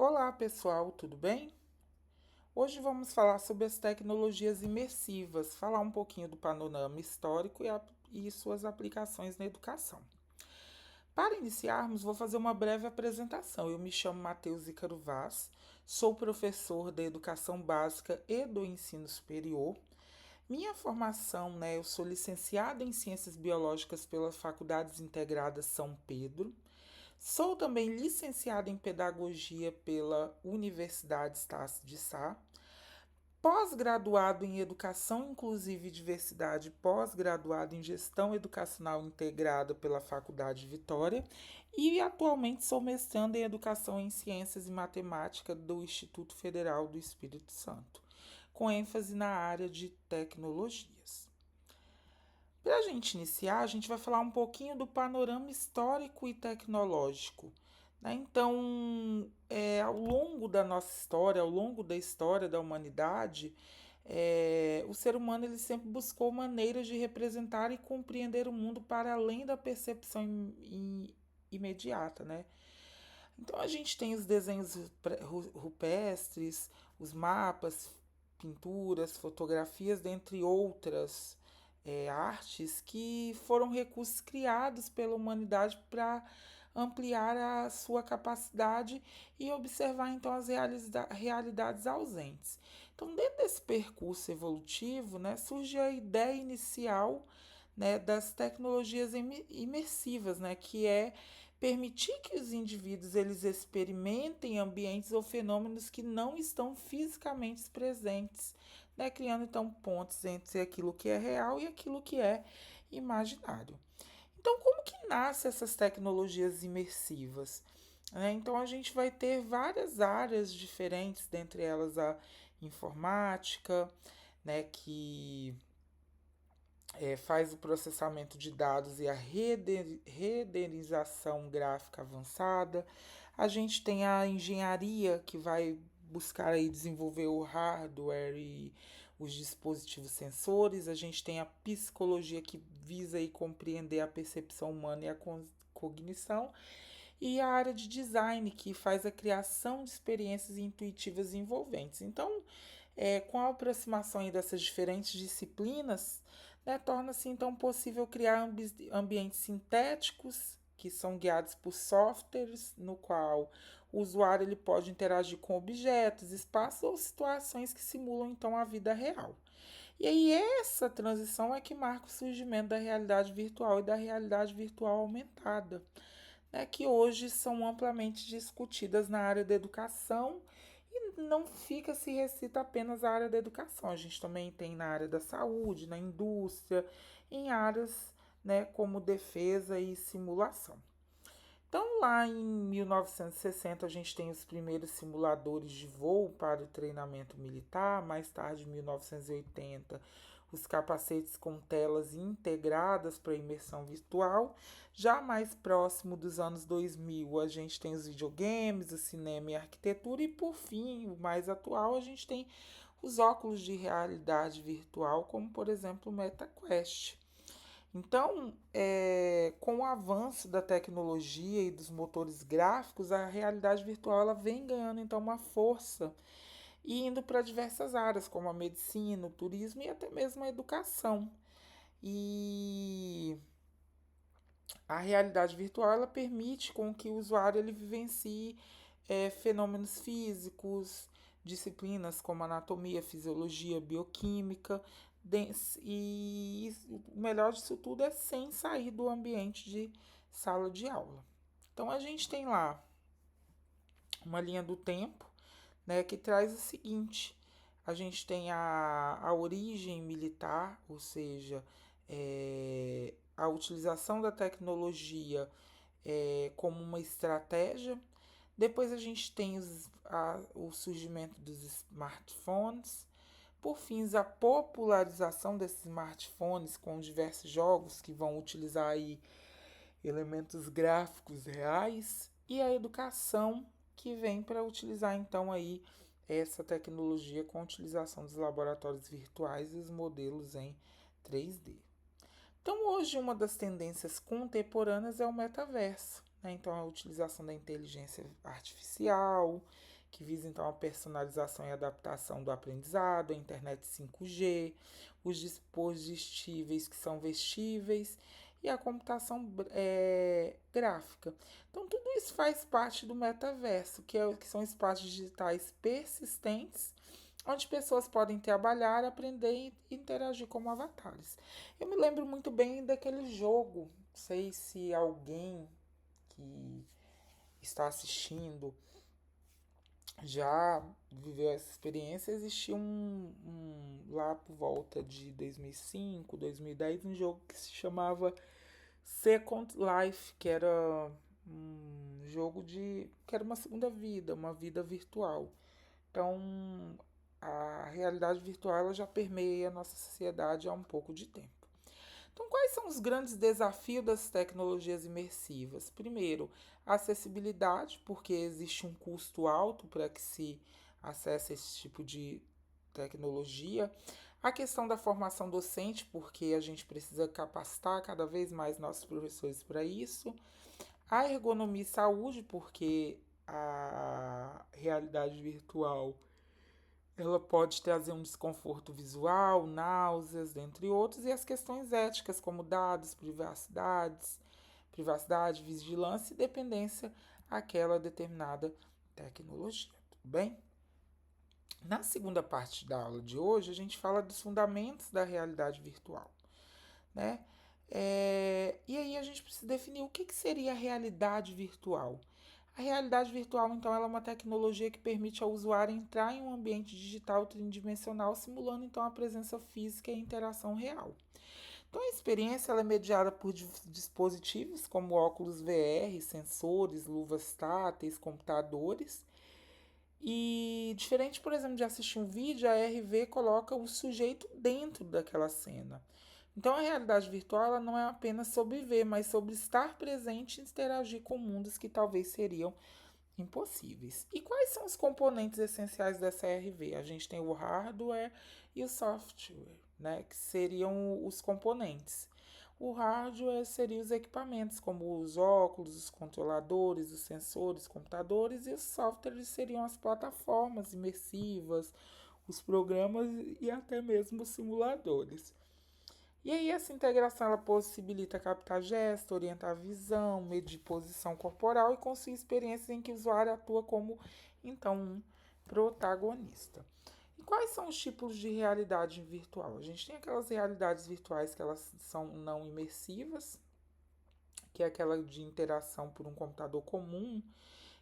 Olá pessoal, tudo bem? Hoje vamos falar sobre as tecnologias imersivas, falar um pouquinho do panorama histórico e suas aplicações na educação. Para iniciarmos, vou fazer uma breve apresentação. Eu me chamo Matheus Ícaro Vaz, sou professor da educação básica e do ensino superior. Minha formação, eu sou licenciada em Ciências Biológicas pela Faculdades Integradas São Pedro. Sou também licenciada em Pedagogia pela Universidade Estácio de Sá, pós-graduado em Educação Inclusiva e Diversidade, pós-graduado em Gestão Educacional Integrada pela Faculdade Vitória e atualmente sou mestrando em Educação em Ciências e Matemática do Instituto Federal do Espírito Santo, com ênfase na área de tecnologias. Para a gente iniciar, a gente vai falar um pouquinho do panorama histórico e tecnológico. Então, ao longo da nossa história, ao longo da história da humanidade, o ser humano ele sempre buscou maneiras de representar e compreender o mundo para além da percepção imediata, né? Então a gente tem os desenhos rupestres, os mapas, pinturas, fotografias, dentre outras artes que foram recursos criados pela humanidade para ampliar a sua capacidade e observar então as realidades ausentes. Então, dentro desse percurso evolutivo, surge a ideia inicial das tecnologias imersivas, que é permitir que os indivíduos eles experimentem ambientes ou fenômenos que não estão fisicamente presentes, criando então pontes entre aquilo que é real e aquilo que é imaginário. Então, como que nascem essas tecnologias imersivas? Então, a gente vai ter várias áreas diferentes, dentre elas a informática, que faz o processamento de dados e a renderização gráfica avançada. A gente tem a engenharia, que vai buscar aí desenvolver o hardware e os dispositivos sensores. A gente tem a psicologia, que visa aí compreender a percepção humana e a cognição. E a área de design, que faz a criação de experiências intuitivas e envolventes. Então, com a aproximação dessas diferentes disciplinas, torna-se então possível criar ambientes sintéticos que são guiados por softwares, no qual o usuário ele pode interagir com objetos, espaços ou situações que simulam então a vida real. E aí essa transição é que marca o surgimento da realidade virtual e da realidade virtual aumentada, que hoje são amplamente discutidas na área da educação e não fica se recita apenas a área da educação. A gente também tem na área da saúde, na indústria, em áreas como defesa e simulação. Então, lá em 1960, a gente tem os primeiros simuladores de voo para o treinamento militar. Mais tarde, em 1980, os capacetes com telas integradas para imersão virtual. Já mais próximo dos anos 2000, a gente tem os videogames, o cinema e a arquitetura. E, por fim, o mais atual, a gente tem os óculos de realidade virtual, como, por exemplo, o MetaQuest. Então, com o avanço da tecnologia e dos motores gráficos, a realidade virtual ela vem ganhando então uma força e indo para diversas áreas, como a medicina, o turismo e até mesmo a educação. E a realidade virtual ela permite com que o usuário ele vivencie fenômenos físicos, disciplinas como anatomia, fisiologia, bioquímica, e o melhor disso tudo é sem sair do ambiente de sala de aula. Então a gente tem lá uma linha do tempo, que traz o seguinte: a gente tem a origem militar, ou seja, a utilização da tecnologia como uma estratégia. Depois a gente tem o surgimento dos smartphones. Por fim, a popularização desses smartphones com diversos jogos que vão utilizar aí elementos gráficos reais e a educação que vem para utilizar então aí essa tecnologia com a utilização dos laboratórios virtuais e os modelos em 3D. Então, hoje, uma das tendências contemporâneas é o metaverso. Então, a utilização da inteligência artificial, que visa então a personalização e adaptação do aprendizado, a internet 5G, os dispositivos que são vestíveis e a computação gráfica. Então, tudo isso faz parte do metaverso, que são espaços digitais persistentes, onde pessoas podem trabalhar, aprender e interagir como avatares. Eu me lembro muito bem daquele jogo, não sei se alguém que está assistindo já viveu essa experiência. Existia lá por volta de 2005, 2010, um jogo que se chamava Second Life, que era um jogo que era uma segunda vida, uma vida virtual. Então, a realidade virtual ela já permeia a nossa sociedade há um pouco de tempo. Então, quais são os grandes desafios das tecnologias imersivas? Primeiro, a acessibilidade, porque existe um custo alto para que se acesse esse tipo de tecnologia. A questão da formação docente, porque a gente precisa capacitar cada vez mais nossos professores para isso. A ergonomia e saúde, porque a realidade virtual ela pode trazer um desconforto visual, náuseas, dentre outros, e as questões éticas, como dados, privacidade, vigilância e dependência àquela determinada tecnologia. Tudo bem? Na segunda parte da aula de hoje, a gente fala dos fundamentos da realidade virtual, né? E aí a gente precisa definir o que seria a realidade virtual. A realidade virtual, então, ela é uma tecnologia que permite ao usuário entrar em um ambiente digital tridimensional, simulando então a presença física e a interação real. Então, a experiência ela é mediada por dispositivos como óculos VR, sensores, luvas táteis, computadores. E diferente, por exemplo, de assistir um vídeo, a RV coloca o sujeito dentro daquela cena. Então, a realidade virtual ela não é apenas sobre ver, mas sobre estar presente e interagir com mundos que talvez seriam impossíveis. E quais são os componentes essenciais dessa RV? A gente tem o hardware e o software, né, que seriam os componentes. O hardware seria os equipamentos, como os óculos, os controladores, os sensores, computadores, e os softwares seriam as plataformas imersivas, os programas e até mesmo os simuladores. E aí essa integração ela possibilita captar gesto, orientar a visão, medir posição corporal e construir experiências em que o usuário atua como então um protagonista. E quais são os tipos de realidade virtual? A gente tem aquelas realidades virtuais que elas são não imersivas, que é aquela de interação por um computador comum,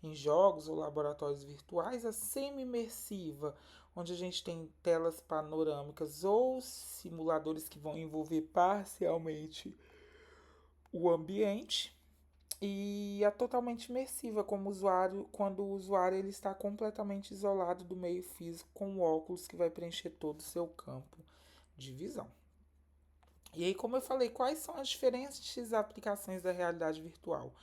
em jogos ou laboratórios virtuais, a semi-imersiva, onde a gente tem telas panorâmicas ou simuladores que vão envolver parcialmente o ambiente, e a totalmente imersiva, como usuário, quando o usuário ele está completamente isolado do meio físico com o óculos que vai preencher todo o seu campo de visão. E aí, como eu falei, quais são as diferentes aplicações da realidade virtual?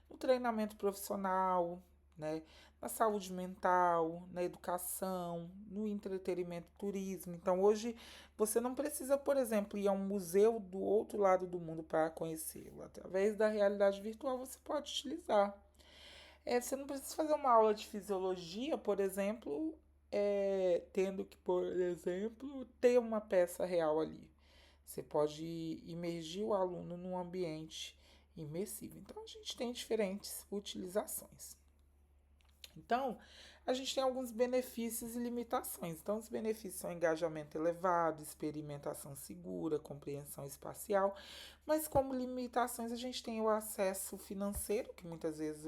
No treinamento profissional, né? Na saúde mental, na educação, no entretenimento, turismo. Então, hoje você não precisa, por exemplo, ir a um museu do outro lado do mundo para conhecê-lo. Através da realidade virtual você pode utilizar. Você não precisa fazer uma aula de fisiologia, por exemplo, tendo que, por exemplo, ter uma peça real ali. Você pode imergir o aluno num ambiente imersivo. Então, a gente tem diferentes utilizações. Então, a gente tem alguns benefícios e limitações. Então, os benefícios são engajamento elevado, experimentação segura, compreensão espacial, mas como limitações a gente tem o acesso financeiro, que muitas vezes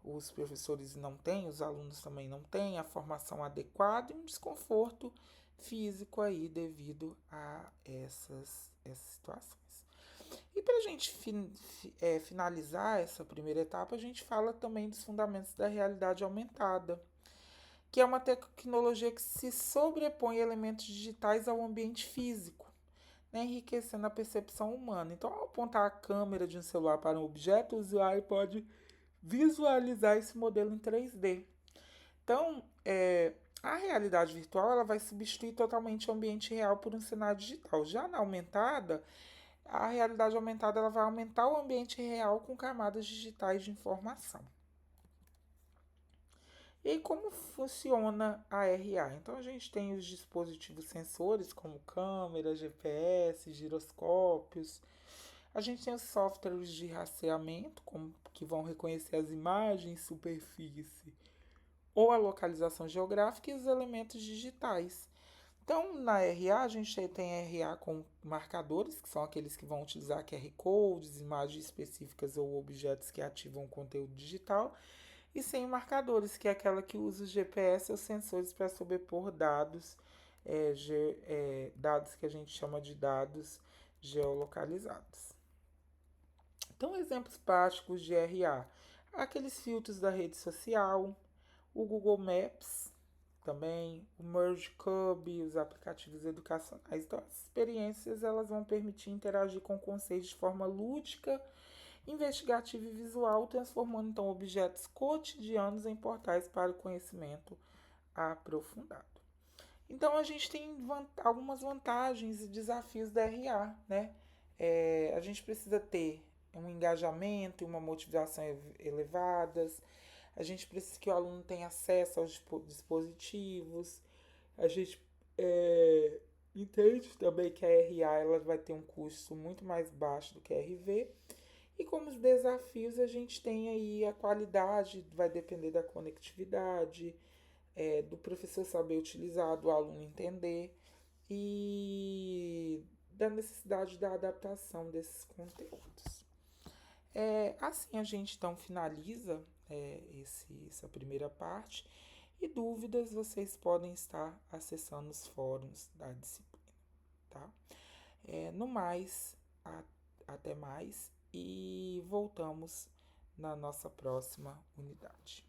os professores não têm, os alunos também não têm, a formação adequada e um desconforto físico aí devido a essas situações. E para a gente finalizar essa primeira etapa, a gente fala também dos fundamentos da realidade aumentada, que é uma tecnologia que se sobrepõe a elementos digitais ao ambiente físico, né, enriquecendo a percepção humana. Então, ao apontar a câmera de um celular para um objeto, o usuário pode visualizar esse modelo em 3D. Então, a realidade virtual ela vai substituir totalmente o ambiente real por um cenário digital. Já na aumentada, a realidade aumentada ela vai aumentar o ambiente real com camadas digitais de informação. E E aí, como funciona a RA? Então, a gente tem os dispositivos sensores, como câmeras, GPS, giroscópios. A gente tem os softwares de rastreamento, como, que vão reconhecer as imagens, superfície ou a localização geográfica e os elementos digitais. Então, na RA, a gente tem RA com marcadores, que são aqueles que vão utilizar QR codes, imagens específicas ou objetos que ativam o conteúdo digital, e sem marcadores, que é aquela que usa os GPS ou sensores para sobrepor dados, dados que a gente chama de dados geolocalizados. Então, exemplos práticos de RA: aqueles filtros da rede social, o Google Maps, também o Merge Cube, os aplicativos educacionais. Então, as experiências elas vão permitir interagir com conceitos de forma lúdica, investigativa e visual, transformando então objetos cotidianos em portais para o conhecimento aprofundado. Então, a gente tem algumas vantagens e desafios da RA, né? A gente precisa ter um engajamento e uma motivação elevadas. A gente precisa que o aluno tenha acesso aos dispositivos. A gente entende também que a RA ela vai ter um custo muito mais baixo do que a RV. E como os desafios, a gente tem aí a qualidade, vai depender da conectividade, do professor saber utilizar, do aluno entender e da necessidade da adaptação desses conteúdos. Assim a gente então finaliza essa primeira parte e dúvidas vocês podem estar acessando os fóruns da disciplina, tá? No mais, até mais e voltamos na nossa próxima unidade.